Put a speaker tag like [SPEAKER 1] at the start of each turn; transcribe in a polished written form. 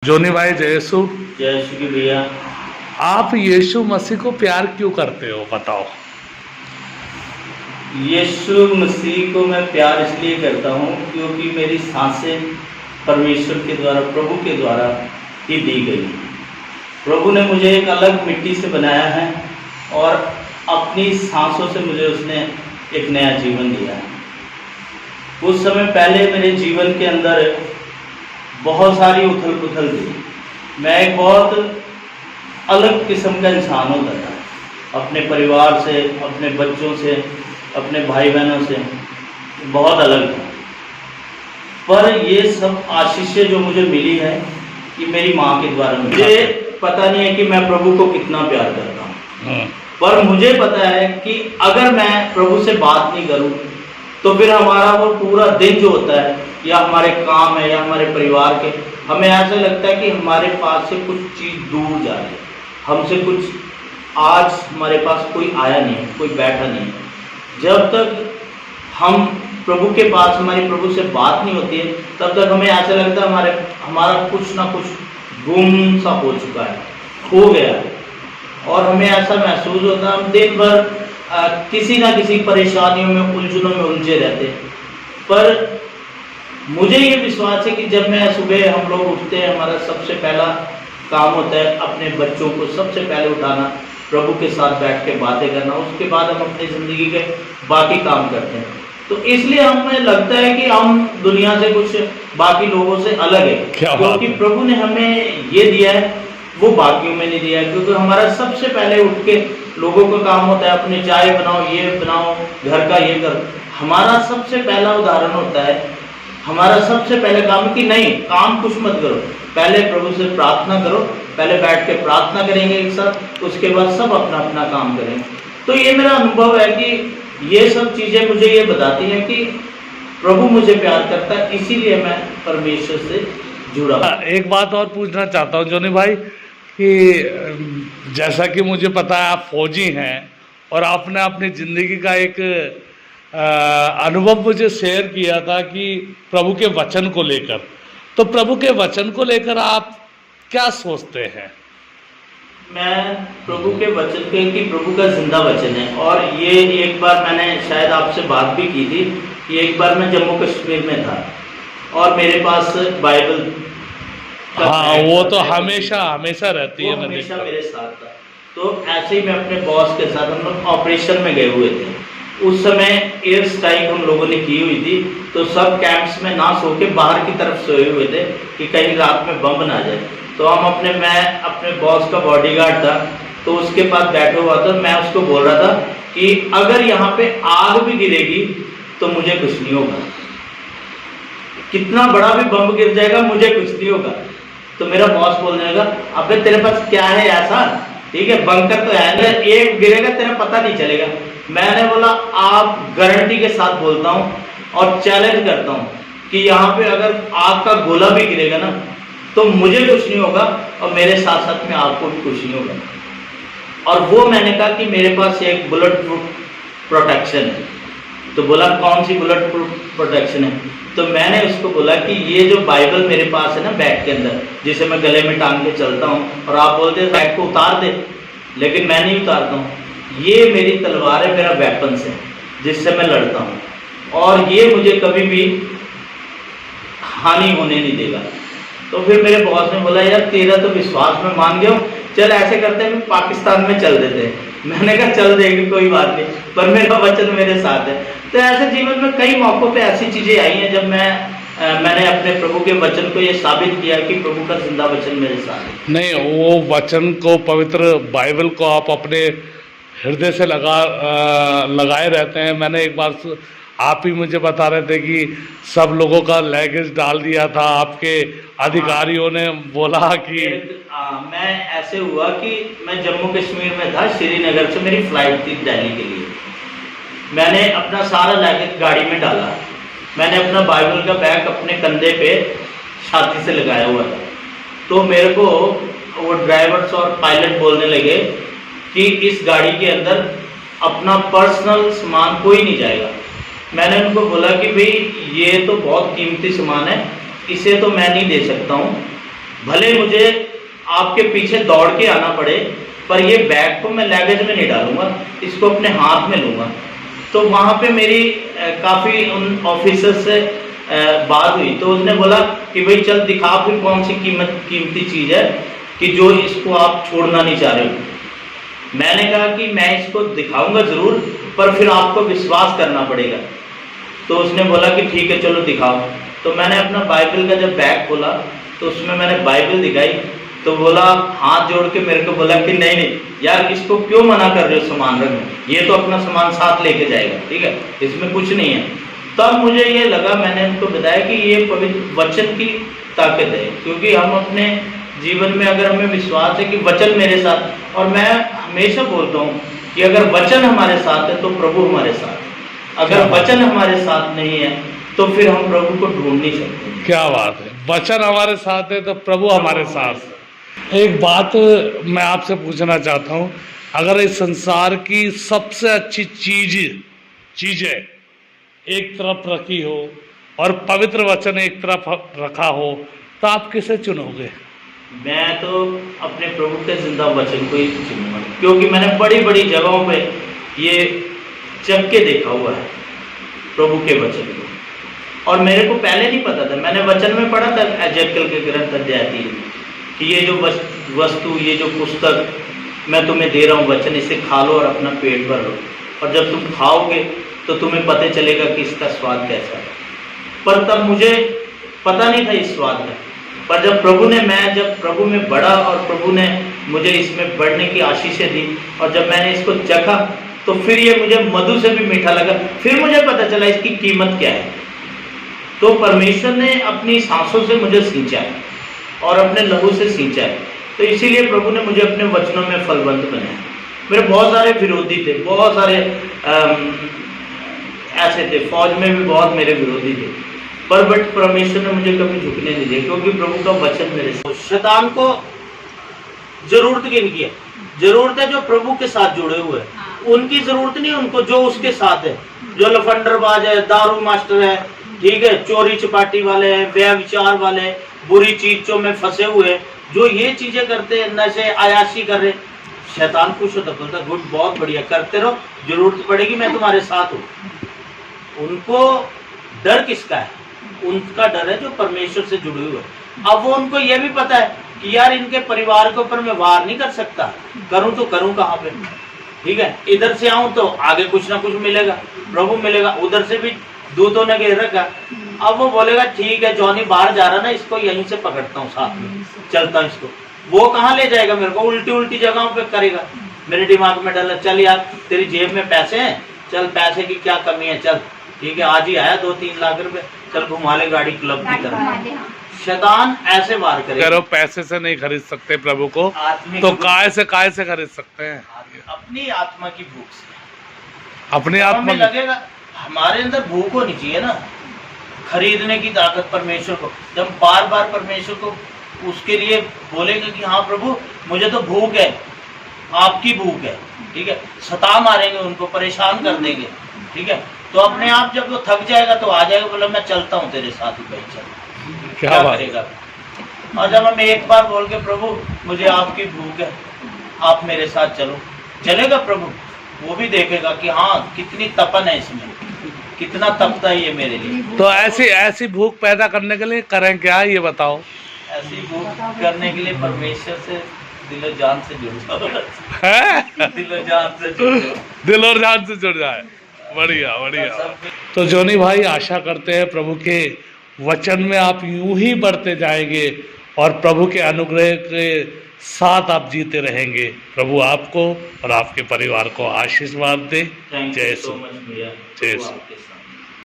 [SPEAKER 1] जोनी भाई जय यीशु।
[SPEAKER 2] जय श्री भैया।
[SPEAKER 1] आप यीशु मसीह को प्यार क्यों करते हो बताओ।
[SPEAKER 2] यीशु मसीह को मैं प्यार इसलिए करता हूँ क्योंकि मेरी सांसें परमेश्वर के द्वारा, प्रभु के द्वारा ही दी गई। प्रभु ने मुझे एक अलग मिट्टी से बनाया है और अपनी सांसों से मुझे उसने एक नया जीवन दिया है। कुछ समय पहले मेरे जीवन के अंदर बहुत सारी उथल पुथल थी। मैं एक बहुत अलग किस्म का इंसान होता था, अपने परिवार से, अपने बच्चों से, अपने भाई बहनों से बहुत अलग था। पर ये सब आशीषें जो मुझे मिली है ये मेरी माँ के द्वारा मिली। मुझे पता नहीं है कि मैं प्रभु को कितना प्यार करता हूँ, पर मुझे पता है कि अगर मैं प्रभु से बात नहीं करूँ तो फिर हमारा वो पूरा दिन जो होता है या हमारे काम है या हमारे परिवार के, हमें ऐसा लगता है कि हमारे पास से कुछ चीज़ दूर जा रही है, हमसे कुछ आज हमारे पास कोई आया नहीं है, कोई बैठा नहीं है। जब तक हम प्रभु के पास, हमारी प्रभु से बात नहीं होती है, तब तक हमें ऐसा लगता है हमारा कुछ ना कुछ गुम सा हो चुका है, खो गया है। और हमें ऐसा महसूस होता है हम दिन भर किसी ना किसी परेशानियों में, उलझनों में उलझे रहते हैं। पर मुझे ये विश्वास है कि जब मैं सुबह, हम लोग उठते हैं, हमारा सबसे पहला काम होता है अपने बच्चों को सबसे पहले उठाना, प्रभु के साथ बैठ के बातें करना, उसके बाद हम अपनी ज़िंदगी के बाकी काम करते हैं। तो इसलिए हमें लगता है कि हम दुनिया से कुछ बाकी लोगों से अलग है, क्योंकि प्रभु ने हमें ये दिया है वो बाकियों में नहीं दिया है। क्योंकि हमारा सबसे पहले उठ के लोगों का काम होता है अपने चाय बनाओ, ये बनाओ, घर का ये करो। हमारा सबसे पहला उदाहरण होता है, हमारा सबसे पहले काम है कि नहीं, काम कुछ मत करो, पहले प्रभु से प्रार्थना करो, पहले बैठ के प्रार्थना करेंगे एक साथ, उसके बाद सब अपना अपना काम करेंगे। तो ये मेरा अनुभव है कि ये सब चीज़ें मुझे ये बताती हैं कि प्रभु मुझे प्यार करता है, इसीलिए मैं परमेश्वर से जुड़ा।
[SPEAKER 1] एक बात और पूछना चाहता हूँ जोनी भाई कि जैसा कि मुझे पता है आप फौजी हैं और आपने अपनी ज़िंदगी का एक अनुभव मुझे शेयर किया था कि प्रभु के वचन को लेकर, तो प्रभु के वचन को लेकर आप क्या सोचते हैं?
[SPEAKER 2] मैं प्रभु के वचन के कि प्रभु का जिंदा वचन है। और ये एक बार मैंने शायद आपसे बात भी की थी कि एक बार मैं जम्मू कश्मीर में था और मेरे पास बाइबल,
[SPEAKER 1] हाँ वो तो हमेशा हमेशा रहती है,
[SPEAKER 2] हमेशा मेरे साथ था। तो ऐसे ही मैं अपने बॉस के साथ, हम लोग ऑपरेशन में गए हुए थे। उस समय एयर स्ट्राइक हम लोगों ने की हुई थी, तो सब कैंप्स में ना सो के बाहर की तरफ सोए हुए थे कि कहीं रात में बम ना जाए। तो मैं अपने बॉस का बॉडीगार्ड था, तो उसके पास बैठा हुआ था। मैं उसको बोल रहा था कि अगर यहाँ पे आग भी गिरेगी तो मुझे कुछ नहीं होगा, कितना बड़ा भी बम गिर जाएगा मुझे कुछ नहीं होगा। तो मेरा बॉस बोलने लगा, अबे तेरे पास क्या है ऐसा, ठीक है बंकर तो है ना, एक गिरेगा तेरा पता नहीं चलेगा। मैंने बोला आप गारंटी के साथ बोलता हूँ और चैलेंज करता हूँ कि यहाँ पे अगर आग का गोला भी गिरेगा ना तो मुझे कुछ नहीं होगा और मेरे साथ साथ में आपको भी कुछ नहीं होगा। और वो मैंने कहा कि मेरे पास एक बुलेट प्रूफ प्रोटेक्शन है। तो बोला कौन सी बुलेट प्रूफ प्रोटेक्शन है? तो मैंने उसको बोला कि ये जो बाइबल मेरे पास है ना बैग के अंदर, जिसे मैं गले में टांग के चलता हूँ, और आप बोलते हैं बैग को उतार दे, लेकिन मैं नहीं उतारता हूँ। ये मेरी तलवार है, मेरा वेपन्स है जिससे मैं लड़ता हूँ और ये मुझे कभी भी हानि होने नहीं देगा। तो फिर मेरे बॉस ने बोला यार तेरा तो विश्वास में मान गया हूँ, चल ऐसे करते हैं पाकिस्तान में चल देते हैं। मैंने कहा चल देंगे कोई बात नहीं, पर मेरा वचन मेरे साथ है। तो ऐसे जीवन में कई मौक़ों पे ऐसी चीज़ें आई हैं जब मैंने अपने प्रभु के वचन को ये साबित किया कि प्रभु का जिंदा वचन मेरे साथ है।
[SPEAKER 1] नहीं, वो वचन को, पवित्र बाइबल को आप अपने हृदय से लगाए रहते हैं। मैंने एक बार आप ही मुझे बता रहे थे कि सब लोगों का लैगेज डाल दिया था, आपके अधिकारियों ने बोला कि
[SPEAKER 2] मैं ऐसे हुआ कि मैं जम्मू कश्मीर में था, श्रीनगर से मेरी फ्लाइट थी दिल्ली के लिए। मैंने अपना सारा लैगेज गाड़ी में डाला, मैंने अपना बाइबल का बैग अपने कंधे पे छाती से लगाया हुआ था। तो मेरे को वो ड्राइवर्स और पायलट बोलने लगे कि इस गाड़ी के अंदर अपना पर्सनल सामान कोई नहीं जाएगा। मैंने उनको बोला कि भाई ये तो बहुत कीमती सामान है, इसे तो मैं नहीं दे सकता हूँ, भले मुझे आपके पीछे दौड़ के आना पड़े, पर ये बैग को मैं लगेज में नहीं डालूंगा, इसको अपने हाथ में लूँगा। तो वहाँ पे मेरी काफ़ी उन ऑफिसर से बात हुई, तो उसने बोला कि भाई चल दिखा फिर कौन सी कीमती चीज़ है कि जो इसको आप छोड़ना नहीं चाह रहे हो। मैंने कहा कि मैं इसको दिखाऊंगा ज़रूर, पर फिर आपको विश्वास करना पड़ेगा। तो उसने बोला कि ठीक है चलो दिखाओ। तो मैंने अपना बाइबल का जब बैग खोला तो उसमें मैंने बाइबल दिखाई, तो बोला हाथ जोड़ के मेरे को बोला कि नहीं नहीं यार, इसको क्यों मना कर रहे हो सामान रखने, ये तो अपना सामान साथ लेके जाएगा, ठीक है, इसमें कुछ नहीं है। तब मुझे ये लगा, मैंने उनको बताया कि ये पवित्र वचन की ताकत है, क्योंकि हम अपने जीवन में अगर हमें विश्वास है कि वचन मेरे साथ, और मैं हमेशा बोलता हूँ कि अगर वचन हमारे साथ है तो प्रभु हमारे साथ है, अगर वचन हमारे साथ नहीं है तो फिर हम प्रभु को ढूंढ नहीं सकते।
[SPEAKER 1] क्या बात है, वचन हमारे साथ है तो प्रभु हमारे साथ है। एक बात मैं आपसे पूछना चाहता हूँ, अगर इस संसार की सबसे अच्छी चीजें एक तरफ रखी हो और पवित्र वचन एक तरफ रखा हो, तो आप किसे चुनोगे?
[SPEAKER 2] मैं तो अपने प्रभु के जिंदा वचन को ही चुनूंगा, क्योंकि मैंने बड़ी बड़ी जगहों पे ये जग के देखा हुआ है प्रभु के वचन को, और मेरे को पहले नहीं पता था। मैंने वचन में पढ़ा था एजेकियल के ग्रंथ अध्याय 3 कि ये जो वस्तु, ये जो पुस्तक मैं तुम्हें दे रहा हूँ वचन, इसे खा लो और अपना पेट भर लो, और जब तुम खाओगे तो तुम्हें पता चलेगा कि इसका स्वाद कैसा है। पर तब मुझे पता नहीं था इस स्वाद का, पर जब प्रभु में बढ़ा और प्रभु ने मुझे इसमें बढ़ने की आशीषें दी, और जब मैंने इसको चखा तो फिर ये मुझे मधु से भी मीठा लगा। फिर मुझे पता चला इसकी कीमत क्या है। तो परमेश्वर ने अपनी सांसों से मुझे सींचा है और अपने लहू से सींचा है, तो इसीलिए प्रभु ने मुझे अपने वचनों में फलवंत बनाया। मेरे बहुत सारे विरोधी थे, बहुत सारे ऐसे थे, फौज में भी बहुत मेरे विरोधी थे, बट परमेश्वर ने मुझे कभी झुकने नहीं दिया, क्योंकि प्रभु का वचन मेरे साथ। शैतान को जरूरत किनकी है? जरूरत है जो प्रभु के साथ जुड़े हुए हैं, उनकी जरूरत नहीं उनको जो उसके साथ है, जो लफंडरबाज है, दारू मास्टर है, ठीक है, चोरी चपाटी वाले हैं, व्यभिचार वाले, बुरी चीजों में फंसे हुए, जो ये चीजें करते हैं, नशे अयाशी कर रहे, शैतान खुश होता, बोलता गुड, बहुत बढ़िया, करते रहो, जरूरत पड़ेगी मैं तुम्हारे साथ हूँ। उनको डर किसका है? उनका डर है जो परमेश्वर से जुड़े हुए। अब वो उनको ये भी पता है कि यार इनके परिवार के ऊपर मैं वार नहीं कर सकता, करूं तो करूं कहाँ पे, ठीक है, इधर से आऊं तो आगे कुछ ना कुछ मिलेगा, प्रभु मिलेगा, उधर से भी दूतों ने घेर रखा। अब वो बोलेगा ठीक है, जॉनी बाहर जा रहा ना, इसको यहीं से पकड़ता हूँ, साथ में चलता हूँ इसको। वो कहाँ ले जाएगा मेरे को? उल्टी उल्टी जगहों पे करेगा। मेरे दिमाग में डाला, चल यार तेरी जेब में पैसे हैं, चल पैसे की क्या कमी है, चल ठीक है, आज ही आया 2-3 लाख रुपए, चल घुमा ले गाड़ी क्लब की तरह। शैतान ऐसे वार करेगा।
[SPEAKER 1] पैसे से नहीं खरीद सकते प्रभु को, तो काय से खरीद सकते हैं?
[SPEAKER 2] अपनी आत्मा की भूख से।
[SPEAKER 1] अपनी आत्मा
[SPEAKER 2] लगेगा, हमारे अंदर भूख होनी चाहिए ना, खरीदने की ताकत परमेश्वर को। जब बार बार परमेश्वर को उसके लिए बोलेंगे कि हाँ प्रभु मुझे तो भूख है, आपकी भूख है, ठीक है, सता मारेंगे उनको, परेशान कर देंगे, ठीक है, तो अपने आप जब वो थक जाएगा तो आ जाएगा, बोला मैं चलता हूँ तेरे साथ ही, भाई चल, क्या करेगा। और जब हम एक बार बोल के प्रभु मुझे आपकी भूख है, आप मेरे साथ चलो, चलेगा प्रभु, वो भी देखेगा कि हाँ कितनी तपन है इसमें, कितना तपता है ये मेरे लिए।
[SPEAKER 1] तो ऐसी भूख पैदा करने के लिए करें क्या, ये बताओ?
[SPEAKER 2] ऐसी भूख करने के लिए परमेश्वर से दिलो जान से जुड़ जाओ, दिलो जान से जुड़ जाओ,
[SPEAKER 1] दिल और जान से जुड़ जाए। बढ़िया बढ़िया। तो जोनी भाई, आशा करते हैं प्रभु के वचन में आप यूं ही बढ़ते जाएंगे और प्रभु के अनुग्रह के साथ आप जीते रहेंगे। प्रभु आपको और आपके परिवार को आशीर्वाद दे। जय यीशु।
[SPEAKER 2] जय यीशु।